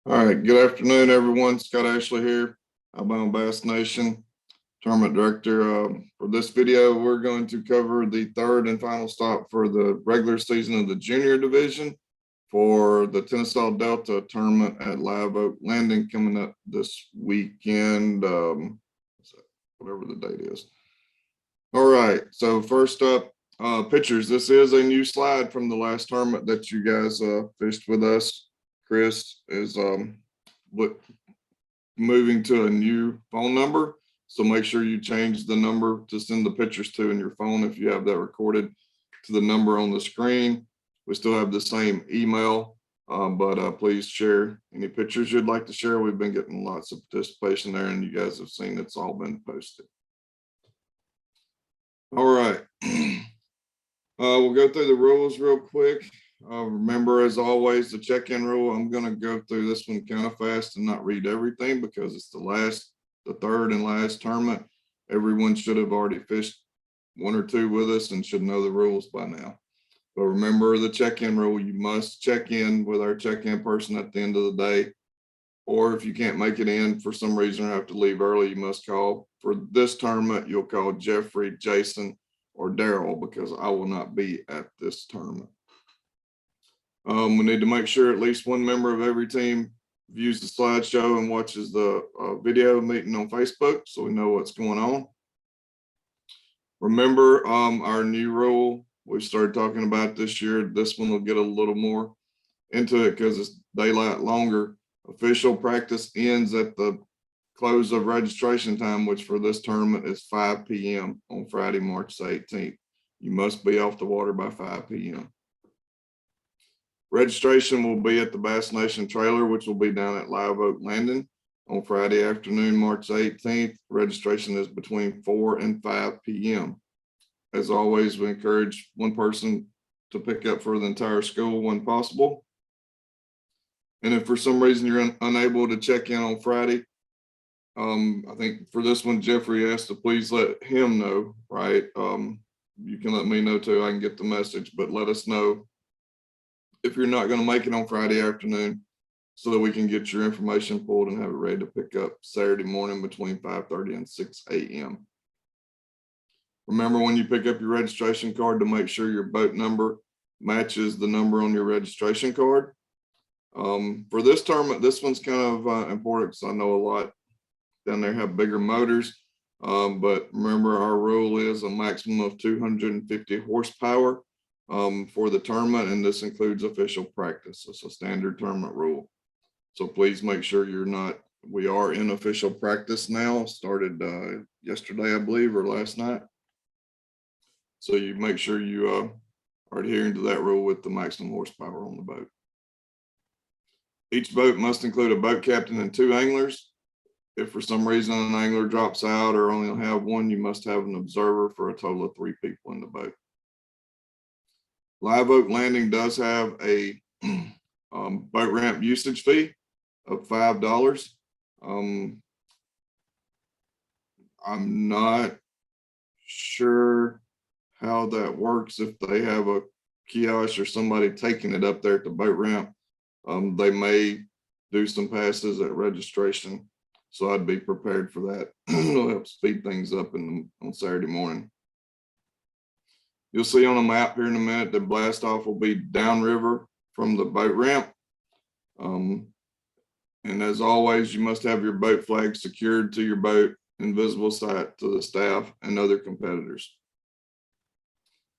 All right, good afternoon, everyone. Scott Ashley here, Alabama Bass Nation Tournament Director. For this video, we're going to cover the third and final stop for the regular season of the junior division for the TENSAWDELTA tournament at Live Oak Landing coming up this weekend, whatever the date is. All right, so first up, pictures. This is a new slide from the last tournament that you guys fished with us. Chris is moving to a new phone number, so make sure you change the number to send the pictures to in your phone if you have that recorded to the number on the screen. We still have the same email, but please share any pictures you'd like to share. We've been getting lots of participation there, and you guys have seen it's all been posted. All right, we'll go through the rules real quick. Remember, as always, the check-in rule. I'm going to go through this one kind of fast and not read everything because it's the third and last tournament. Everyone should have already fished one or two with us and should know the rules by now. But remember the check-in rule. You must check in with our check-in person at the end of the day. Or if you can't make it in for some reason or have to leave early, you must call. For this tournament, you'll call Jeffrey, Jason, or Daryl because I will not be at this tournament. We need to make sure at least one member of every team views the slideshow and watches the video meeting on Facebook so we know what's going on. Remember our new rule we started talking about this year. This one will get a little more into it because it's daylight longer. Official practice ends at the close of registration time, which for this tournament is 5 p.m. on Friday, March 18th. You must be off the water by 5 p.m. Registration will be at the Bass Nation trailer, which will be down at Live Oak Landing on Friday afternoon, March 18th. Registration is between 4 and 5 p.m. As always, we encourage one person to pick up for the entire school when possible. And if for some reason you're unable to check in on Friday, I think for this one, Jeffrey asked to please let him know, right? You can let me know too. I can get the message, but let us know if you're not going to make it on Friday afternoon so that we can get your information pulled and have it ready to pick up Saturday morning between 5:30 and 6 a.m. Remember when you pick up your registration card to make sure your boat number matches the number on your registration card. For this tournament, this one's kind of important because I know a lot down there have bigger motors. But remember, our rule is a maximum of 250 horsepower for the tournament, and this includes official practice. It's a standard tournament rule. So please make sure we are in official practice now, started yesterday, I believe, or last night. So you make sure you are adhering to that rule with the maximum horsepower on the boat. Each boat must include a boat captain and 2 anglers. If for some reason an angler drops out or only have one, you must have an observer for a total of 3 people in the boat. Live Oak Landing does have a boat ramp usage fee of $5. I'm not sure how that works if they have a kiosk or somebody taking it up there at the boat ramp. They may do some passes at registration, so I'd be prepared for that. It'll help speed things up on Saturday morning. You'll see on a map here in a minute that blast off will be downriver from the boat ramp. And as always, you must have your boat flag secured to your boat in visible sight to the staff and other competitors.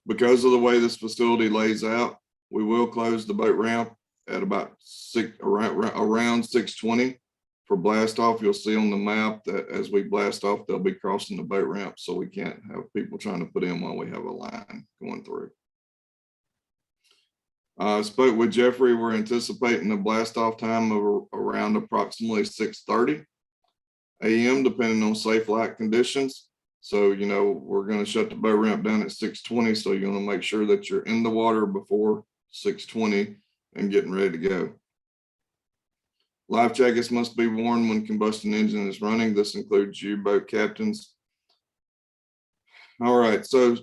Because of the way this facility lays out, we will close the boat ramp at about around 6:20 for blast off. You'll see on the map that as we blast off, they'll be crossing the boat ramp, so we can't have people trying to put in while we have a line going through. I spoke with Jeffrey. We're anticipating a blast off time of around approximately 6:30 a.m. depending on safe light conditions. So, we're going to shut the boat ramp down at 6:20. So you want to make sure that you're in the water before 6:20 and getting ready to go. Life jackets must be worn when combustion engine is running. This includes you, boat captains. All right, so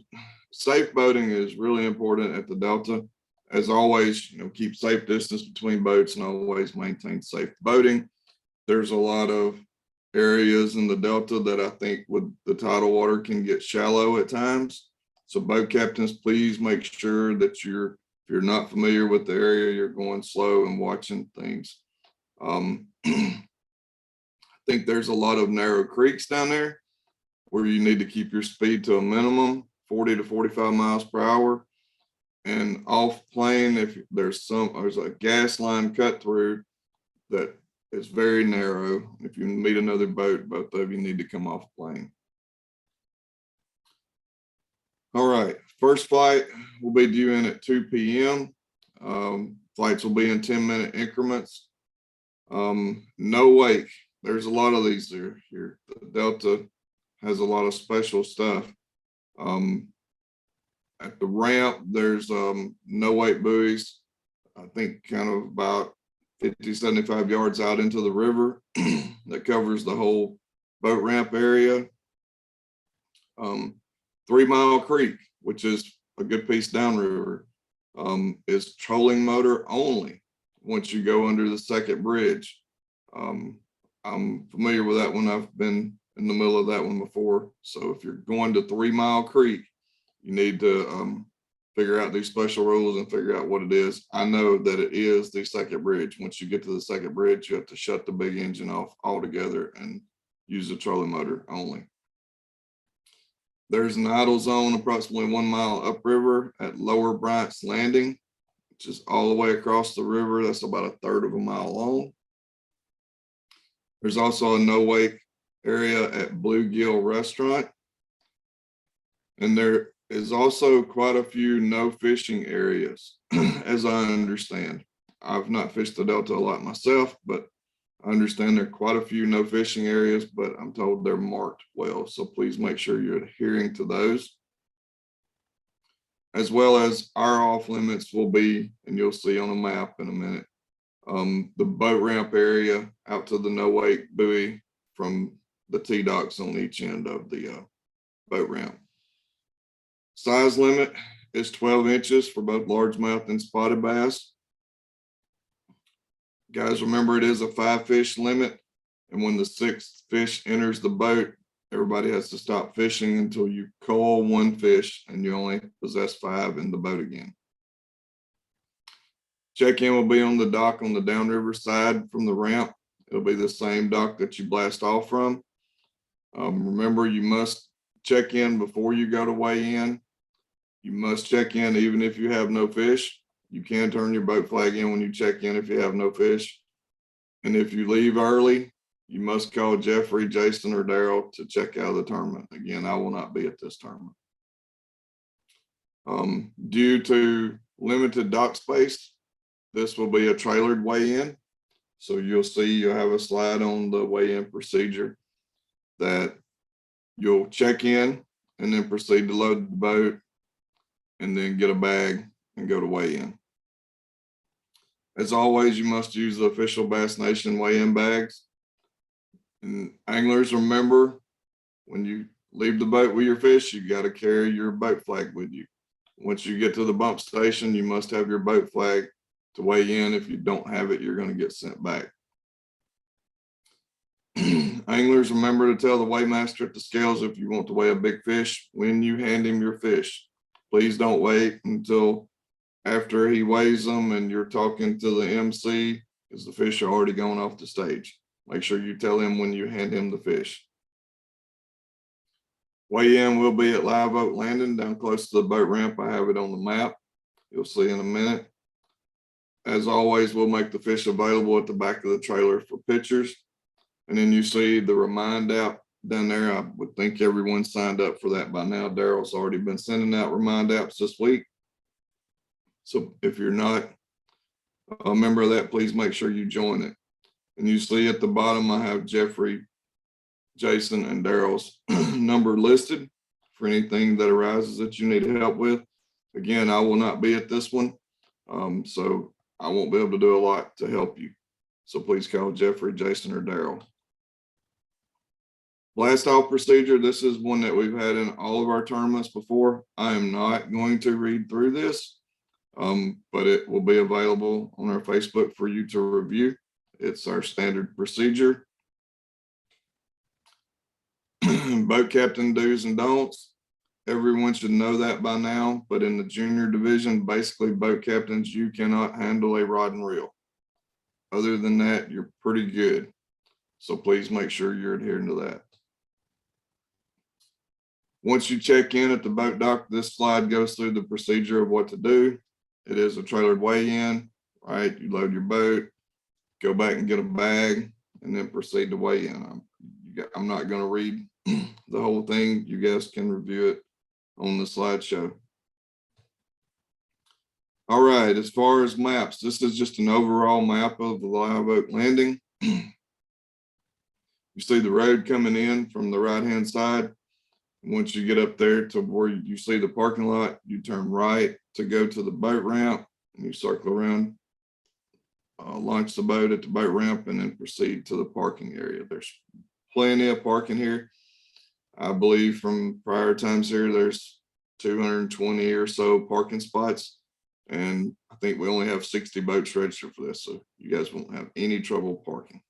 safe boating is really important at the Delta. As always, keep safe distance between boats and always maintain safe boating. There's a lot of areas in the Delta that I think with the tidal water can get shallow at times. So boat captains, please make sure that if you're not familiar with the area, you're going slow and watching things. I think there's a lot of narrow creeks down there where you need to keep your speed to a minimum, 40 to 45 miles per hour. And off plane, if there's a gas line cut through that is very narrow. If you meet another boat, both of you need to come off plane. All right, first flight will be due in at 2 p.m. Flights will be in 10-minute increments. No wake. There's a lot of these here. The Delta has a lot of special stuff. At the ramp, there's no wake buoys, I think kind of about 50, 75 yards out into the river that covers the whole boat ramp area. 3 Mile Creek, which is a good piece downriver, is trolling motor only once you go under the second bridge. I'm familiar with that one. I've been in the middle of that one before. So if you're going to 3 Mile Creek, you need to figure out these special rules and figure out what it is. I know that it is the second bridge. Once you get to the second bridge, you have to shut the big engine off altogether and use the trolling motor only. There's an idle zone approximately 1 mile upriver at Lower Bryant's Landing, which is all the way across the river. That's about a third of a mile long. There's also a no wake area at Bluegill Restaurant. And there is also quite a few no fishing areas, as I understand. I've not fished the Delta a lot myself, but I understand there are quite a few no fishing areas, but I'm told they're marked well. So please make sure you're adhering to those. As well as our off limits will be, and you'll see on a map in a minute, the boat ramp area out to the no wake buoy from the T-docks on each end of the boat ramp. Size limit is 12 inches for both largemouth and spotted bass. Guys, remember it is a 5-fish limit. And when the 6th fish enters the boat, everybody has to stop fishing until you cull 1 fish and you only possess 5 in the boat again. Check-in will be on the dock on the downriver side from the ramp. It'll be the same dock that you blast off from. Remember, you must check in before you go to weigh in. You must check in even if you have no fish. You can turn your boat flag in when you check in if you have no fish. And if you leave early, you must call Jeffrey, Jason, or Daryl to check out of the tournament. Again, I will not be at this tournament. Due to limited dock space, this will be a trailered weigh-in. So you'll have a slide on the weigh-in procedure that you'll check in and then proceed to load the boat and then get a bag and go to weigh-in. As always, you must use the official Bass Nation weigh-in bags. And anglers, remember, when you leave the boat with your fish, you got to carry your boat flag with you. Once you get to the bump station, you must have your boat flag to weigh in. If you don't have it, you're going to get sent back. Anglers, remember to tell the weighmaster at the scales if you want to weigh a big fish when you hand him your fish. Please don't wait until after he weighs them and you're talking to the MC because the fish are already going off the stage. Make sure you tell him when you hand him the fish. Weigh-in will be at Live Oak Landing down close to the boat ramp. I have it on the map. You'll see in a minute. As always, we'll make the fish available at the back of the trailer for pictures. And then you see the remind app down there. I would think everyone signed up for that by now. Daryl's already been sending out remind apps this week. So if you're not a member of that, please make sure you join it. And you see at the bottom, I have Jeffrey, Jason, and Daryl's number listed for anything that arises that you need help with. Again, I will not be at this one, so I won't be able to do a lot to help you. So please call Jeffrey, Jason, or Daryl. Blast off procedure. This is one that we've had in all of our tournaments before. I am not going to read through this. but it will be available on our Facebook for you to review. It's our standard procedure. Boat captain do's and don'ts. Everyone should know that by now, but in the junior division, basically boat captains, you cannot handle a rod and reel. Other than that, you're pretty good. So please make sure you're adhering to that. Once you check in at the boat dock, this slide goes through the procedure of what to do. It is a trailered weigh-in, right? You load your boat, go back and get a bag, and then proceed to weigh in. I'm not going to read the whole thing. You guys can review it on the slideshow. All right, as far as maps, this is just an overall map of the live oak landing. You see the road coming in from the right-hand side. Once you get up there to where you see the parking lot, you turn right to go to the boat ramp, and you circle around, launch the boat at the boat ramp, and then proceed to the parking area. There's plenty of parking here. I believe from prior times here, there's 220 or so parking spots, and I think we only have 60 boats registered for this, so you guys won't have any trouble parking.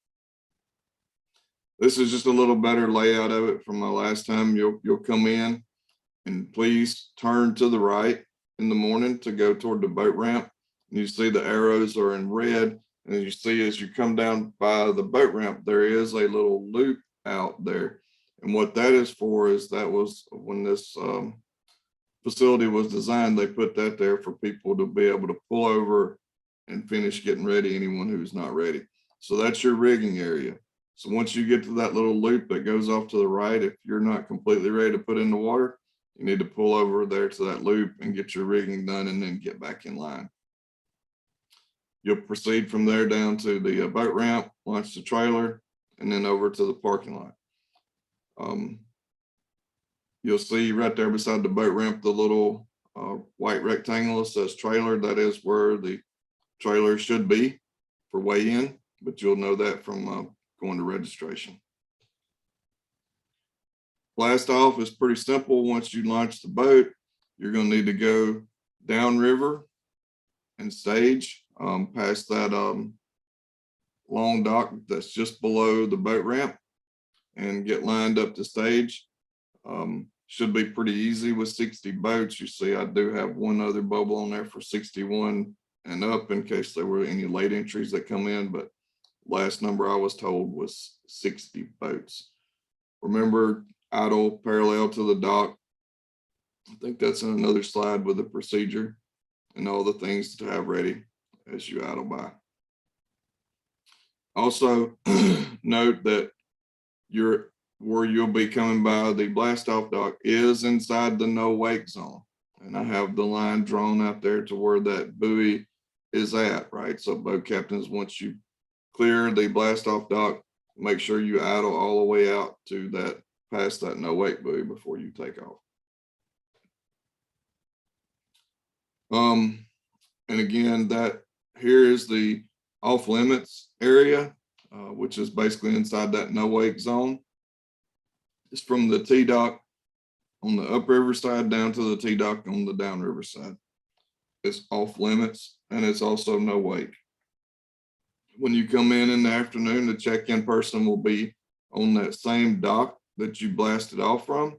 This is just a little better layout of it from my last time. You'll come in, and please turn to the right in the morning to go toward the boat ramp. And you see the arrows are in red, and you see as you come down by the boat ramp, there is a little loop out there. And what that is for is that was when this facility was designed, they put that there for people to be able to pull over and finish getting ready, anyone who's not ready. So that's your rigging area. So once you get to that little loop that goes off to the right, if you're not completely ready to put in the water, you need to pull over there to that loop and get your rigging done and then get back in line. You'll proceed from there down to the boat ramp, launch the trailer, and then over to the parking lot. You'll see right there beside the boat ramp, the little white rectangle that says trailer. That is where the trailer should be for weigh-in, but you'll know that from going to registration. Blast off is pretty simple. Once you launch the boat, you're going to need to go downriver and stage past that long dock that's just below the boat ramp and get lined up to stage. Should be pretty easy with 60 boats. You see, I do have one other bubble on there for 61 and up in case there were any late entries that come in, but last number I was told was 60 boats. Remember, idle parallel to the dock. I think that's in another slide with the procedure and all the things to have ready as you idle by. Also, note that where you'll be coming by the blast off dock is inside the no wake zone. And I have the line drawn out there to where that buoy is at, right? So boat captains, once you clear the blast off dock, make sure you idle all the way out to that, past that no wake buoy before you take off. And again, that here is the off limits area, which is basically inside that no wake zone. It's from the T dock on the upriver side down to the T dock on the downriver side. It's off limits, and it's also no wake. When you come in the afternoon, the check-in person will be on that same dock that you blasted off from.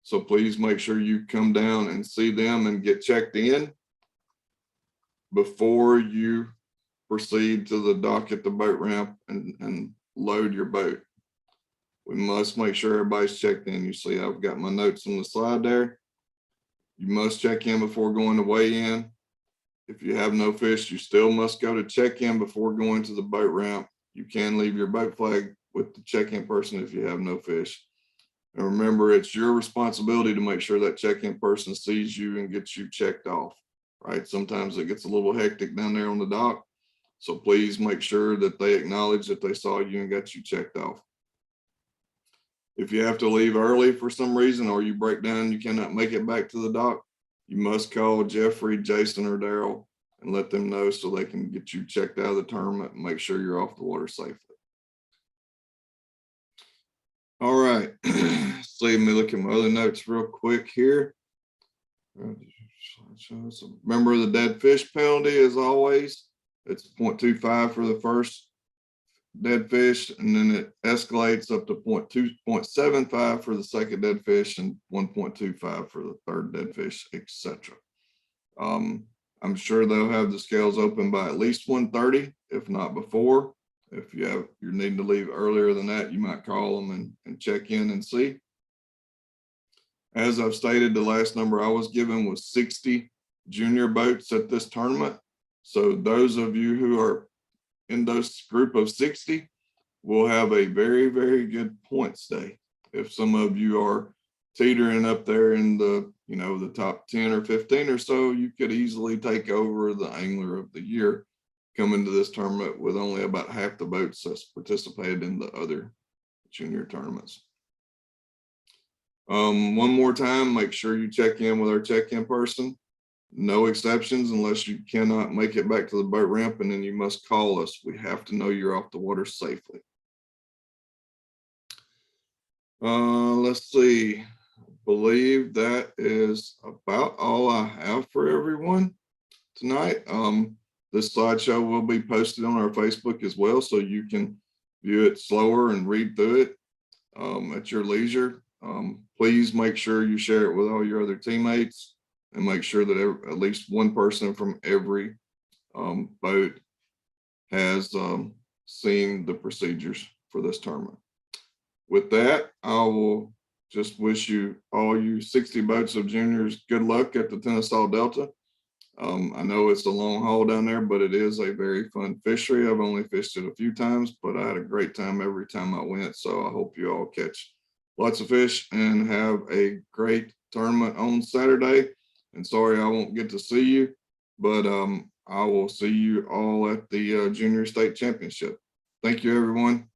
So please make sure you come down and see them and get checked in before you proceed to the dock at the boat ramp and load your boat. We must make sure everybody's checked in. You see, I've got my notes on the slide there. You must check in before going to weigh in. If you have no fish, you still must go to check in before going to the boat ramp. You can leave your boat flag with the check-in person if you have no fish. And remember, it's your responsibility to make sure that check-in person sees you and gets you checked off, right? Sometimes it gets a little hectic down there on the dock. So please make sure that they acknowledge that they saw you and got you checked off. If you have to leave early for some reason or you break down and you cannot make it back to the dock, you must call Jeffrey, Jason, or Daryl and let them know so they can get you checked out of the tournament and make sure you're off the water safely. All right, so let me look at my other notes real quick here. So remember the dead fish penalty as always. It's 0.25 for the first dead fish, and then it escalates up to 0.75 for the second dead fish and 1.25 for the third dead fish, etc. I'm sure they'll have the scales open by at least 1:30, if not before. If you're needing to leave earlier than that, you might call them and check in and see. As I've stated, the last number I was given was 60 junior boats at this tournament. So those of you who are in those group of 60 will have a very, very good points day. If some of you are teetering up there in the, the top 10 or 15 or so, you could easily take over the angler of the year coming to this tournament with only about half the boats that's participated in the other junior tournaments. One more time, make sure you check in with our check-in person. No exceptions unless you cannot make it back to the boat ramp, and then you must call us. We have to know you're off the water safely. Let's see. I believe that is about all I have for everyone tonight. This slideshow will be posted on our Facebook as well, so you can view it slower and read through it at your leisure. Please make sure you share it with all your other teammates and make sure that at least one person from every boat has seen the procedures for this tournament. With that, I will just wish you, all you 60 boats of juniors, good luck at the TENSAWDELTA. I know it's a long haul down there, but it is a very fun fishery. I've only fished it a few times, but I had a great time every time I went. So I hope you all catch lots of fish and have a great tournament on Saturday. And sorry I won't get to see you, but I will see you all at the Junior State Championship. Thank you, everyone.